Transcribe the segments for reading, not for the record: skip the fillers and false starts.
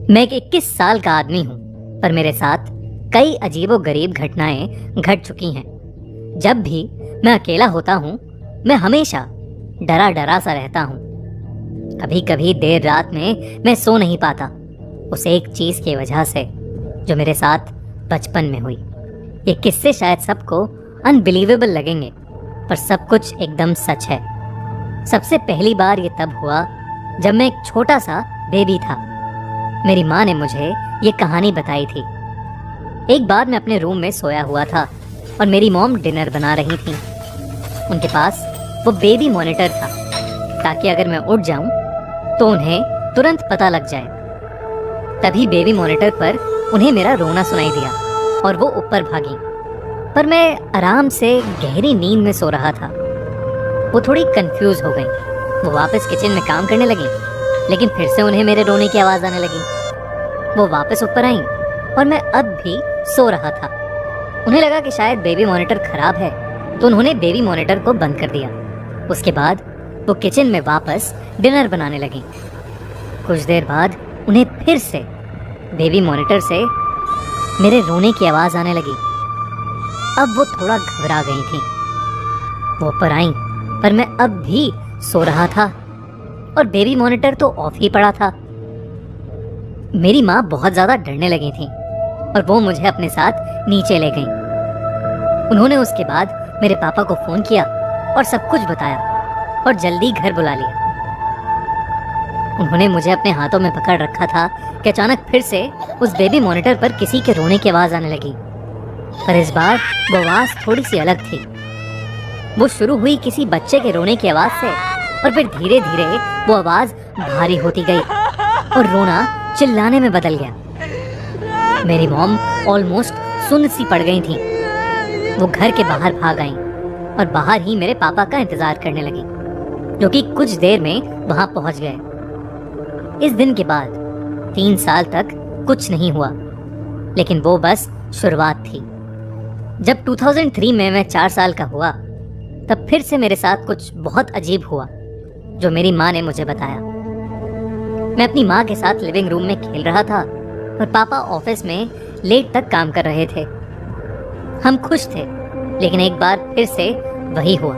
मैं एक 21 साल का आदमी हूँ, पर मेरे साथ कई अजीबोगरीब घटनाएं घट चुकी हैं। जब भी मैं अकेला होता हूँ, मैं हमेशा डरा डरा सा रहता हूँ। कभी कभी देर रात में मैं सो नहीं पाता, उस एक चीज की वजह से जो मेरे साथ बचपन में हुई। ये किस्से शायद सबको अनबिलीवेबल लगेंगे, पर सब कुछ एकदम सच है। सबसे पहली बार ये तब हुआ जब मैं एक छोटा सा बेबी था। मेरी माँ ने मुझे ये कहानी बताई थी। एक बार मैं अपने रूम में सोया हुआ था और मेरी मॉम डिनर बना रही थी। उनके पास वो बेबी मॉनिटर था, ताकि अगर मैं उठ जाऊं तो उन्हें तुरंत पता लग जाए। तभी बेबी मॉनिटर पर उन्हें मेरा रोना सुनाई दिया और वो ऊपर भागी। पर मैं आराम से गहरी नींद में सो रहा था। वो थोड़ी कंफ्यूज हो गई। वो वापस किचन में काम करने लगी, लेकिन फिर से उन्हें मेरे रोने की आवाज आने लगी। वो वापस ऊपर आई और मैं अब भी सो रहा था। उन्हें लगा कि शायद बेबी मॉनिटर खराब है, तो उन्होंने बेबी मॉनिटर को बंद कर दिया। उसके बाद वो किचन में वापस डिनर बनाने लगी। कुछ देर बाद उन्हें फिर से बेबी मॉनिटर से मेरे रोने की आवाज आने लगी। अब वो थोड़ा घबरा गई थी। वो ऊपर आई, पर मैं अब भी सो रहा था और बेबी मॉनिटर तो ऑफ ही पड़ा था। मेरी माँ बहुत ज्यादा डरने लगी थी और वो मुझे अपने साथ नीचे ले गई। उन्होंने उसके बाद मेरे पापा को फोन किया और सब कुछ बताया और जल्दी घर बुला लिया। उन्होंने मुझे अपने हाथों में पकड़ रखा था कि अचानक फिर से उस बेबी मॉनिटर पर किसी के रोने की आवाज आने लगी। पर इस बार वो आवाज थोड़ी सी अलग थी। वो शुरू हुई किसी बच्चे के रोने की आवाज से, और फिर धीरे धीरे वो आवाज भारी होती गई और रोना चिल्लाने में बदल गया। मेरी मॉम ऑलमोस्ट सुन्न सी पड़ गई थी। वो घर के बाहर भाग आईं और बाहर ही मेरे पापा का इंतजार करने लगी, जो कि कुछ देर में वहां पहुंच गए। इस दिन के बाद 3 साल तक कुछ नहीं हुआ, लेकिन वो बस शुरुआत थी। जब 2003 में मैं 4 साल का हुआ, तब फिर से मेरे साथ कुछ बहुत अजीब हुआ, जो मेरी माँ ने मुझे बताया। मैं अपनी माँ के साथ लिविंग रूम में खेल रहा था और पापा ऑफिस में लेट तक काम कर रहे थे। हम खुश थे, लेकिन एक बार फिर से वही हुआ।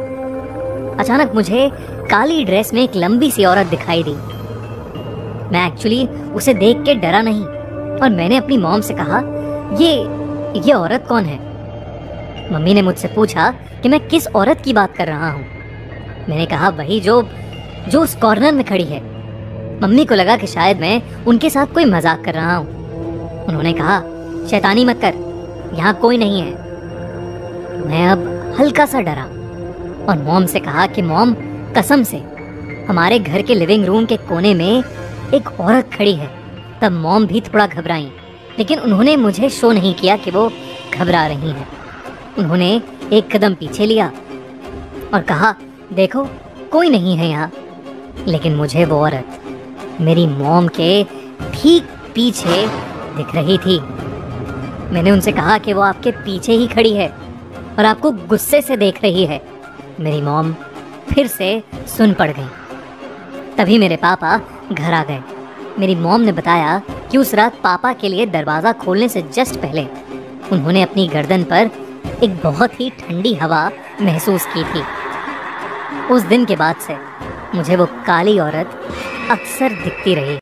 अचानक मुझे काली ड्रेस में एक लंबी सी औरत दिखाई दी। मैं एक्चुअली उसे देख के डरा नहीं, और मैंने अपनी मॉम से कहा, ये औरत कौन है? मम्मी ने मुझसे पूछा कि मैं किस औरत की बात कर रहा हूँ। मैंने कहा, वही जो उस कॉर्नर में खड़ी है। मम्मी को लगा कि शायद मैं उनके साथ कोई मजाक कर रहा हूँ। उन्होंने कहा, शैतानी मत कर, यहाँ कोई नहीं है। मैं अब हल्का सा डरा और मॉम से कहा कि मॉम, कसम से हमारे घर के लिविंग रूम के कोने में एक औरत खड़ी है। तब मॉम भी थोड़ा घबराई, लेकिन उन्होंने मुझे शो नहीं किया कि वो घबरा रही हैं। उन्होंने एक कदम पीछे लिया और कहा, देखो कोई नहीं है यहाँ। लेकिन मुझे वो औरत मेरी मॉम के ठीक पीछे दिख रही थी। मैंने उनसे कहा कि वो आपके पीछे ही खड़ी है और आपको गुस्से से देख रही है। मेरी मॉम फिर से सुन पड़ गई। तभी मेरे पापा घर आ गए। मेरी मॉम ने बताया कि उस रात पापा के लिए दरवाज़ा खोलने से जस्ट पहले उन्होंने अपनी गर्दन पर एक बहुत ही ठंडी हवा महसूस की थी। उस दिन के बाद से मुझे वो काली औरत अक्सर दिखती रही।